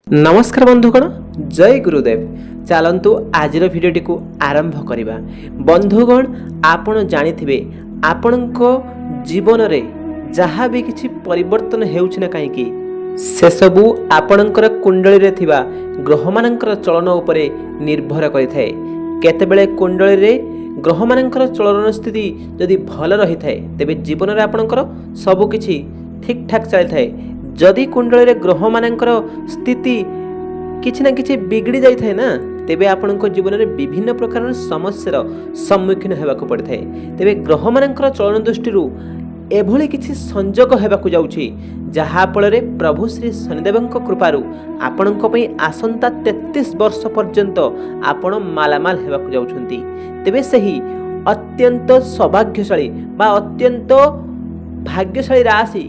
नमस्कार बंधुगण, जय गुरुदेव। चलतु आज भिडियोटी को आरंभ करवा। बंधुगण, आपण जानिथिबे आपणक जीवन रे जहाँ भी किछि परिवर्तन हेउछि ना काहेकि से सबु आपणकर कुंडली रे थिबा ग्रह मानकर चलन उपरे निर्भर करिथाय। केतेबेले कुंडली रे ग्रह मानकर चलन स्थिति जदि भल रही थाए तेबे जीवन रे आपणकर सबु किछि ठीक ठाक चली थाए। जदि कुंडली रे ग्रह मानकर स्थिति किछि ना किछि बिगड़ी जाई थाए ना तेबे आपणक जीवन रे विभिन्न प्रकार समस्यार सम्मुखीन हेबाक पड़िथाए। तेबे ग्रह मानकर चलन दृष्टिरु एभली किछि संजोग हेबाक जाउछि जहा फଳରେ प्रभु श्री शनिदेवଙ୍କ कृपारु आपणଙ୍କ ପାଇଁ आसंता 33 वर्ष पर्यंत आपण मालामाल हेबाक जाउछंती। तेबे सही अत्यंत सौभाग्यशाली बा अत्यंत भाग्यशाली राशि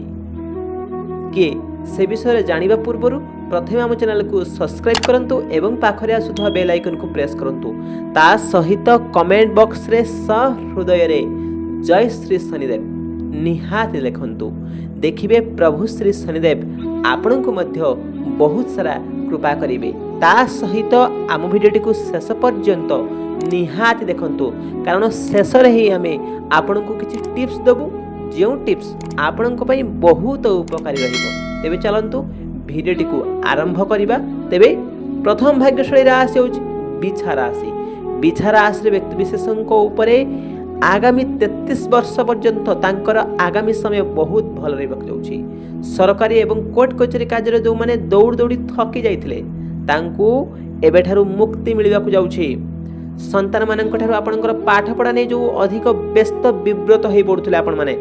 किए से विषय जानिबा पूर्वरु प्रथमे आम चैनल को सब्सक्राइब करंतु एवं पाखरे आसुथवा बेल आइकन को प्रेस करंतु। ता सहित कमेंट बॉक्स रे सहृदय रे जय श्री शनिदेव निहाती लिखंतु। देखिबे प्रभु श्री शनिदेव आपनको मध्य बहुत सारा कृपा करिवे। ता सहित आम भिडियोटी को शेष पर्यंत निहाती देखंतु, कारण शेष रे ही आमे आपनको किछि टिप्स देबु जो टिप्स आपनको पई बहुत उपकारी रहिबो। तेबे चलंतु भिडियोटी को आरंभ करिबा। तेबे प्रथम भाग्यशाली राशि होछि बिछा राशि। बिछा राशि व्यक्ति विशेषको उपरे आगामी 33 वर्ष पर्यंत तांकर आगामी समय बहुत भल रहबाक जाउछि। सरकारी एवं कोर्ट कचेरी कार्य जो माने दौड़ दौड़ी थकी जाइथिले तांकू एबेठारु मुक्ति मिलिबाक जाउछि। संतान मानक ठारु आपनकर पाठ पढ़ा नै जो अधिक व्यस्त विव्रत होई पडुथिले आपण माने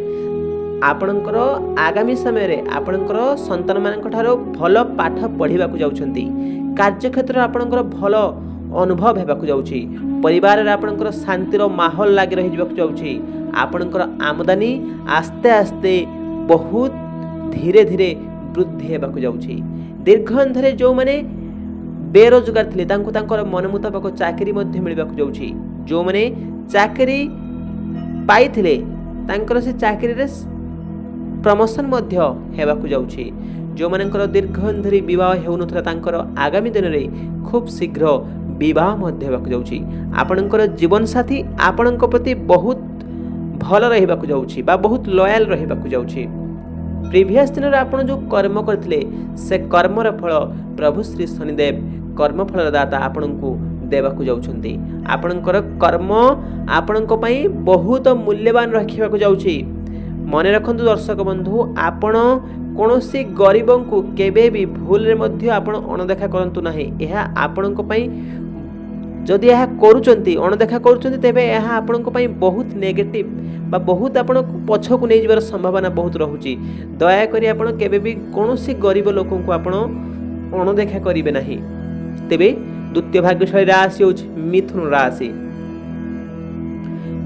आपनकर आगामी समय रे आपनकर संतान मानक ठारु भल पाठ पढ़िबाक जाउछंती। कार्य क्षेत्र आपनकर भल अनुभव हेबाक जाउछि। परिवार रे आपनकर शांतिर माहौल लागि रहि जबाक जाउछि। आपनकर आमदनी आस्ते आस्ते बहुत धीरे धीरे वृद्धि हेबाक जाउछि। दीर्घ अंधरे जो माने बेरोजगार थिले तांको तांकर मन मुताबक चाकरी मध्ये मिलिबाक जाउछि। जो माने चाकरी पाइथिले तांकर से चाकरी रे प्रमोशन मध्ये हेबाक जाउछि। जो मानकर दीर्घ अंधरी विवाह हेउनथला तांकर आगामी दिन रे खूब शीघ्र विवाह मध्ये हेबाक जाउछि। आपनकर जीवन साथी आपनक प्रति बहुत भल रहिबाक जाउछि बा बहुत लॉयल रहिबाक जाउछि। प्रीवियस दिन रे आपण जो कर्म करथिले से कर्मर फल प्रभु श्री शनिदेव कर्मफल दाता आपनकु देबाक जाउछंती। आपनकर कर्म आपनक पई बहुत मूल्यवान रखिबाक जाउछि। मने रखंतु दर्शक बंधु, आपण कोनोसी गरीबों को केबे भी भूल रे मध्य आपण अणदेखा करंतु नाही। एहा आपनक पई जदि एहा करूचंती अणदेखा करूचंती तेबे एहा आपनक पई बहुत नेगेटिव बा बहुत आपण पछकु नै जिवार संभावना बहुत रहुची। दया करी आपण केबे भी कोनोसी गरीब लोकन को आपण अणदेखा करिवे नाही। तेबे द्वितीय भाग्यशाली राशि होछि मिथुन राशि।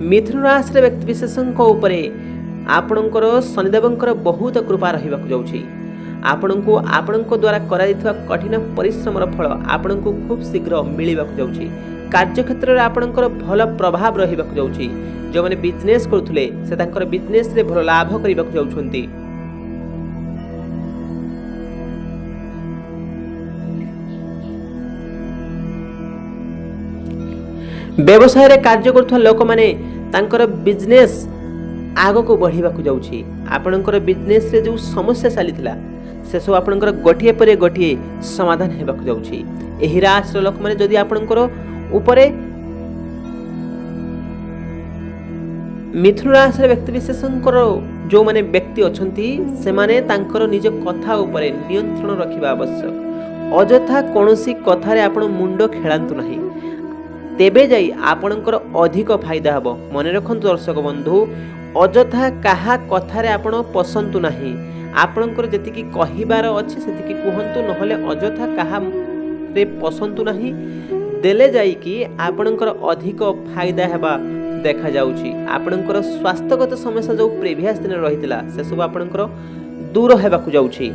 मिथुन राशि रे व्यक्ति विशेषଙ୍କ उपरे आपणकर शनिदेवଙ୍କର बहुत कृपा रहिबाक जाउछि। आपणको आपणको द्वारा करा दिथवा कठिन परिश्रमर फल आपणको खूब शीघ्र मिलिबाक जाउछि। कार्य क्षेत्र रे आपणकर भल प्रभाव रहिबाक जाउछि। जो माने बिजनेस करथुले से तांकर बिजनेस रे भल लाभ करिबाक जाउछंती। व्यवसाय रे कार्य करथवा लोक माने तांकर बिजनेस आगो को बढ़िबाक जाउछि। आपणकर बिजनेस रे जो समस्या चलीथिला से सब आपणकर गोटिए परे गोटिए समाधान हेबाक जाउछि। एही राशि लोक माने जदि आपणकर ऊपरे मिथुन राशि व्यक्ति विशेषଙ୍କର जो माने व्यक्ति अछंती से माने तांकर निज कथा ऊपरे नियंत्रण रखिबा आवश्यक। अजथा कोनोसी कथा रे आपण मुंडो खेलांतु नाही, तेबे जाई आपणकर अधिक फायदा हबो। मने रखंतु दर्शक बंधु, अजथा काहा कथारे आपण पसंतु नाही। आपणकर जतिकी कहिबार अछि सेतिकी कुहंतु, नहले अजथा काहा रे पसंतु नाही। देले जाई कि आपणकर अधिक फायदा हेबा देखा जाउछि। आपणकर स्वास्थ्यगत समस्या जो प्रीवियस दिन रहितला से सब आपणकर दूर हेबाकु जाउछि।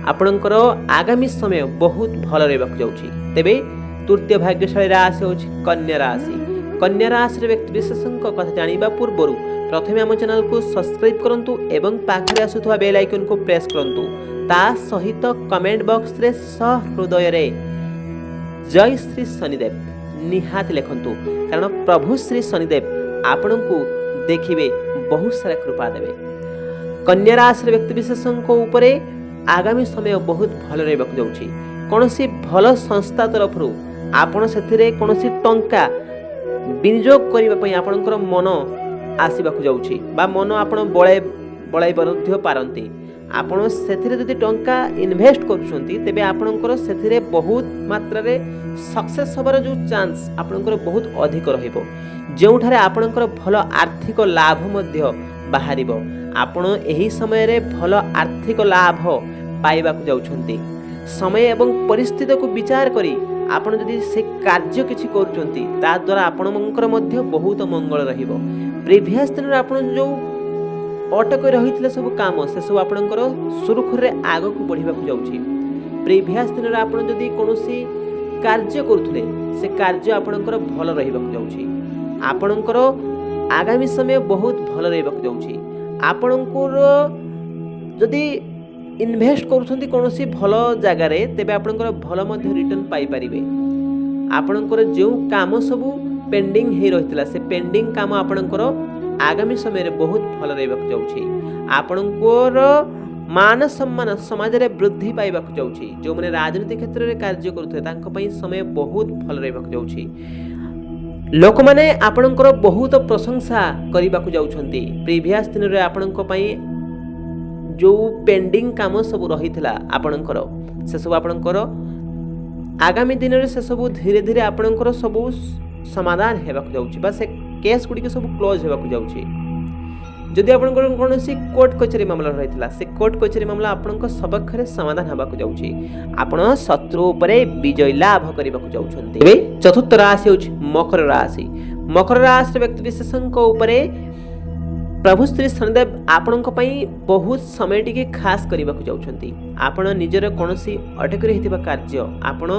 आपणकर आगामी समय बहुत भल रहबाकु जाउछि। तेबे तृतीय भाग्यशाली राशि होछि कन्या राशि। कन्या राशि व्यक्ति विशेषଙ୍କ कथा जानिबा पूर्वरु प्रथमे आम चैनल को सब्सक्राइब करंतु एवं पाखरे आसुथवा बेल आइकन को प्रेस करंतु। ତା ସହିତ କମେଣ୍ଟ ବକ୍ସରେ ସହୃଦୟରେ ଜୟ ଶ୍ରୀ ଶନିଦେବ ନିହାତି ଲେଖନ୍ତୁ, କାରଣ ପ୍ରଭୁ ଶ୍ରୀ ଶନିଦେବ ଆପଣଙ୍କୁ ଦେଖିବେ ବହୁତ ସାରା କୃପା ଦେବେ। କନ୍ୟା ରାଶିର ବ୍ୟକ୍ତିବିଶେଷଙ୍କ ଉପରେ ଆଗାମୀ ସମୟ ବହୁତ ଭଲ ରହିବାକୁ ଯାଉଛି। କୌଣସି ଭଲ ସଂସ୍ଥା ତରଫରୁ ଆପଣ ସେଥିରେ କୌଣସି ଟଙ୍କା ବିନିଯୋଗ କରିବା ପାଇଁ ଆପଣଙ୍କର ମନ ଆସିବାକୁ ଯାଉଛି ବା ମନ ଆପଣ ବଳାଇ ମଧ୍ୟ ପାରନ୍ତି। ଆପଣ ସେଥିରେ ଯଦି ଟଙ୍କା ଇନଭେଷ୍ଟ କରୁଛନ୍ତି ତେବେ ଆପଣଙ୍କର ସେଥିରେ ବହୁତ ମାତ୍ରାରେ ସକ୍ସେସ୍ ହେବାର ଯେଉଁ ଚାନ୍ସ ଆପଣଙ୍କର ବହୁତ ଅଧିକ ରହିବ, ଯେଉଁଠାରେ ଆପଣଙ୍କର ଭଲ ଆର୍ଥିକ ଲାଭ ମଧ୍ୟ ବାହାରିବ। ଆପଣ ଏହି ସମୟରେ ଭଲ ଆର୍ଥିକ ଲାଭ ପାଇବାକୁ ଯାଉଛନ୍ତି। ସମୟ ଏବଂ ପରିସ୍ଥିତିକୁ ବିଚାର କରି ଆପଣ ଯଦି ସେ କାର୍ଯ୍ୟ କିଛି କରୁଛନ୍ତି ତାଦ୍ୱାରା ଆପଣଙ୍କର ମଧ୍ୟ ବହୁତ ମଙ୍ଗଳ ରହିବ। ପ୍ରିଭିୟସ୍ ଦିନରେ ଆପଣ ଯେଉଁ ଅଟକି ରହିଥିଲେ ସବୁ କାମ ସେସବୁ ଆପଣଙ୍କର ସୁରୁଖୁରୁରେ ଆଗକୁ ବଢ଼ିବାକୁ ଯାଉଛି। ପ୍ରିଭିୟସ୍ ଦିନରେ ଆପଣ ଯଦି କୌଣସି କାର୍ଯ୍ୟ କରୁଥିଲେ ସେ କାର୍ଯ୍ୟ ଆପଣଙ୍କର ଭଲ ରହିବାକୁ ଯାଉଛି। ଆପଣଙ୍କର ଆଗାମୀ ସମୟ ବହୁତ ଭଲ ରହିବାକୁ ଯାଉଛି। ଆପଣଙ୍କର ଯଦି ଇନଭେଷ୍ଟ କରୁଛନ୍ତି କୌଣସି ଭଲ ଜାଗାରେ ତେବେ ଆପଣଙ୍କର ଭଲ ମଧ୍ୟ ରିଟର୍ନ ପାଇପାରିବେ। ଆପଣଙ୍କର ଯେଉଁ କାମ ସବୁ ପେଣ୍ଡିଂ ହେଇ ରହିଥିଲା ସେ ପେଣ୍ଡିଂ କାମ ଆପଣଙ୍କର ଆଗାମୀ ସମୟରେ ବହୁତ ଭଲ ରହିବାକୁ ଯାଉଛି। ଆପଣଙ୍କର ମାନ ସମ୍ମାନ ସମାଜରେ ବୃଦ୍ଧି ପାଇବାକୁ ଯାଉଛି। ଯେଉଁମାନେ ରାଜନୀତି କ୍ଷେତ୍ରରେ କାର୍ଯ୍ୟ କରୁଥିଲେ ତାଙ୍କ ପାଇଁ ସମୟ ବହୁତ ଭଲ ରହିବାକୁ ଯାଉଛି। ଲୋକମାନେ ଆପଣଙ୍କର ବହୁତ ପ୍ରଶଂସା କରିବାକୁ ଯାଉଛନ୍ତି। ପ୍ରିଭିୟସ୍ ଦିନରେ ଆପଣଙ୍କ ପାଇଁ ଯେଉଁ ପେଣ୍ଡିଂ କାମ ସବୁ ରହିଥିଲା ଆପଣଙ୍କର ସେସବୁ ଆପଣଙ୍କର ଆଗାମୀ ଦିନରେ ସେସବୁ ଧୀରେ ଧୀରେ ଆପଣଙ୍କର ସବୁ ସମାଧାନ ହେବାକୁ ଯାଉଛି ବା ସେ କେସ୍ ଗୁଡ଼ିକ ସବୁ କ୍ଲୋଜ୍ ହେବାକୁ ଯାଉଛି। ଯଦି ଆପଣଙ୍କର କୌଣସି କୋର୍ଟ କଚେରୀ ମାମଲା ରହିଥିଲା ସେ କୋର୍ଟ କଚେରୀ ମାମଲା ଆପଣଙ୍କ ସପକ୍ଷରେ ସମାଧାନ ହେବାକୁ ଯାଉଛି। ଆପଣ ଶତ୍ରୁ ଉପରେ ବିଜୟ ଲାଭ କରିବାକୁ ଯାଉଛନ୍ତି। ଏବେ ଚତୁର୍ଥ ରାଶି ହେଉଛି ମକର ରାଶି। ମକର ରାଶିର ବ୍ୟକ୍ତିବିଶେଷଙ୍କ ଉପରେ ପ୍ରଭୁ ଶ୍ରୀ ଶନିଦେବ ଆପଣଙ୍କ ପାଇଁ ବହୁତ ସମୟ ଟିକେ ଖାସ୍ କରିବାକୁ ଯାଉଛନ୍ତି। ଆପଣ ନିଜର କୌଣସି ଅଟକି ରହିଥିବା କାର୍ଯ୍ୟ ଆପଣ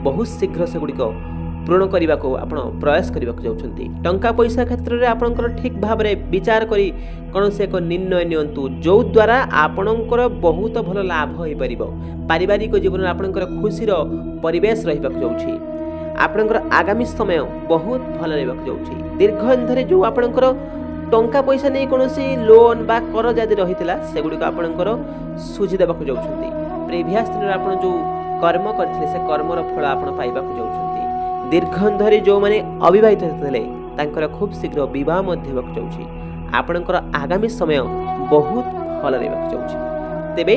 ବହୁତ ଶୀଘ୍ର ସେଗୁଡ଼ିକ ପୂରଣ କରିବାକୁ ଆପଣ ପ୍ରୟାସ କରିବାକୁ ଯାଉଛନ୍ତି। ଟଙ୍କା ପଇସା କ୍ଷେତ୍ରରେ ଆପଣଙ୍କର ଠିକ୍ ଭାବରେ ବିଚାର କରି କୌଣସି ଏକ ନିର୍ଣ୍ଣୟ ନିଅନ୍ତୁ ଯେଉଁଦ୍ୱାରା ଆପଣଙ୍କର ବହୁତ ଭଲ ଲାଭ ହୋଇପାରିବ। ପାରିବାରିକ ଜୀବନରେ ଆପଣଙ୍କର ଖୁସିର ପରିବେଶ ରହିବାକୁ ଯାଉଛି। ଆପଣଙ୍କର ଆଗାମୀ ସମୟ ବହୁତ ଭଲ ରହିବାକୁ ଯାଉଛି। ଦୀର୍ଘ ଧରି ଯେଉଁ ଆପଣଙ୍କର ଟଙ୍କା ପଇସା ନେଇ କୌଣସି ଲୋନ୍ ବା କରଜ ଆଦି ରହିଥିଲା ସେଗୁଡ଼ିକ ଆପଣଙ୍କର ସୁଝି ଦେବାକୁ ଯାଉଛନ୍ତି। ପ୍ରିଭିୟସ୍ ଦିନରେ ଆପଣ ଯେଉଁ କର୍ମ କରିଥିଲେ ସେ କର୍ମର ଫଳ ଆପଣ ପାଇବାକୁ ଯାଉଛନ୍ତି। ଦୀର୍ଘ ଧରି ଯେଉଁମାନେ ଅବିବାହିତ ଥିଲେ ତାଙ୍କର ଖୁବ୍ ଶୀଘ୍ର ବିବାହ ମଧ୍ୟ ହେବାକୁ ଯାଉଛି। ଆପଣଙ୍କର ଆଗାମୀ ସମୟ ବହୁତ ଭଲ ରହିବାକୁ ଯାଉଛି। ତେବେ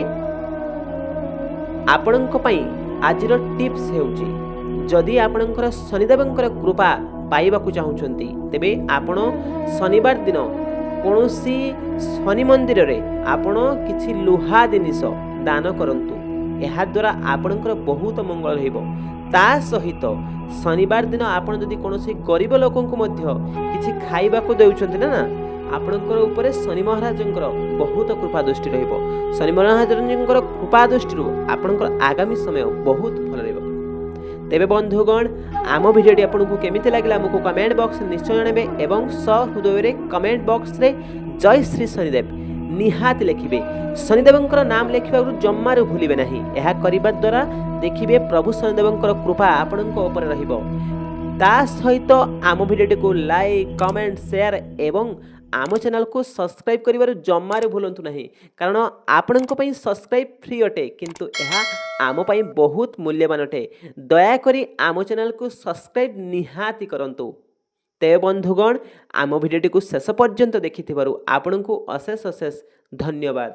ଆପଣଙ୍କ ପାଇଁ ଆଜିର ଟିପ୍ସ ହେଉଛି, ଯଦି ଆପଣଙ୍କର ଶନିଦେବଙ୍କର କୃପା ପାଇବାକୁ ଚାହୁଁଛନ୍ତି ତେବେ ଆପଣ ଶନିବାର ଦିନ କୌଣସି ଶନି ମନ୍ଦିରରେ ଆପଣ କିଛି ଲୁହା ଜିନିଷ ଦାନ କରନ୍ତୁ। ଏହାଦ୍ୱାରା ଆପଣଙ୍କର ବହୁତ ମଙ୍ଗଳ ରହିବ। ତା ସହିତ ଶନିବାର ଦିନ ଆପଣ ଯଦି କୌଣସି ଗରିବ ଲୋକଙ୍କୁ ମଧ୍ୟ କିଛି ଖାଇବାକୁ ଦେଉଛନ୍ତି ନା ଆପଣଙ୍କର ଉପରେ ଶନି ମହାରାଜଙ୍କର ବହୁତ କୃପା ଦୃଷ୍ଟି ରହିବ। ଶନି ମହାରାଜଙ୍କର କୃପା ଦୃଷ୍ଟିରୁ ଆପଣଙ୍କର ଆଗାମୀ ସମୟ ବହୁତ ଭଲ ରହିବ। ତେବେ ବନ୍ଧୁଗଣ ଆମ ଭିଡ଼ିଓଟି ଆପଣଙ୍କୁ କେମିତି ଲାଗିଲା ଆମକୁ କମେଣ୍ଟ ବକ୍ସରେ ନିଶ୍ଚୟ ଜଣାଇବେ ଏବଂ ସହୃଦୟରେ କମେଣ୍ଟ ବକ୍ସରେ ଜୟ ଶ୍ରୀ ଶନିଦେବ ନିହାତି ଲେଖିବେ। ଶନିଦେବଙ୍କର ନାମ ଲେଖିବାକୁ ଜମାରୁ ଭୁଲିବେ ନାହିଁ। ଏହା କରିବା ଦ୍ୱାରା ଦେଖିବେ ପ୍ରଭୁ ଶନିଦେବଙ୍କର କୃପା ଆପଣଙ୍କ ଉପରେ ରହିବ। ତା ସହିତ ଆମ ଭିଡ଼ିଓଟିକୁ ଲାଇକ୍ କମେଣ୍ଟ ସେୟାର ଏବଂ ଆମ ଚ୍ୟାନେଲକୁ ସବସ୍କ୍ରାଇବ୍ କରିବାରୁ ଜମାରୁ ଭୁଲନ୍ତୁ ନାହିଁ, କାରଣ ଆପଣଙ୍କ ପାଇଁ ସବସ୍କ୍ରାଇବ୍ ଫ୍ରି ଅଟେ କିନ୍ତୁ ଏହା ଆମ ପାଇଁ ବହୁତ ମୂଲ୍ୟବାନ ଅଟେ। ଦୟାକରି ଆମ ଚ୍ୟାନେଲକୁ ସବସ୍କ୍ରାଇବ୍ ନିହାତି କରନ୍ତୁ। ତେବେ ବନ୍ଧୁଗଣ ଆମ ଭିଡ଼ିଓଟିକୁ ଶେଷ ପର୍ଯ୍ୟନ୍ତ ଦେଖିଥିବାରୁ ଆପଣଙ୍କୁ ଅଶେଷ ଅଶେଷ ଧନ୍ୟବାଦ।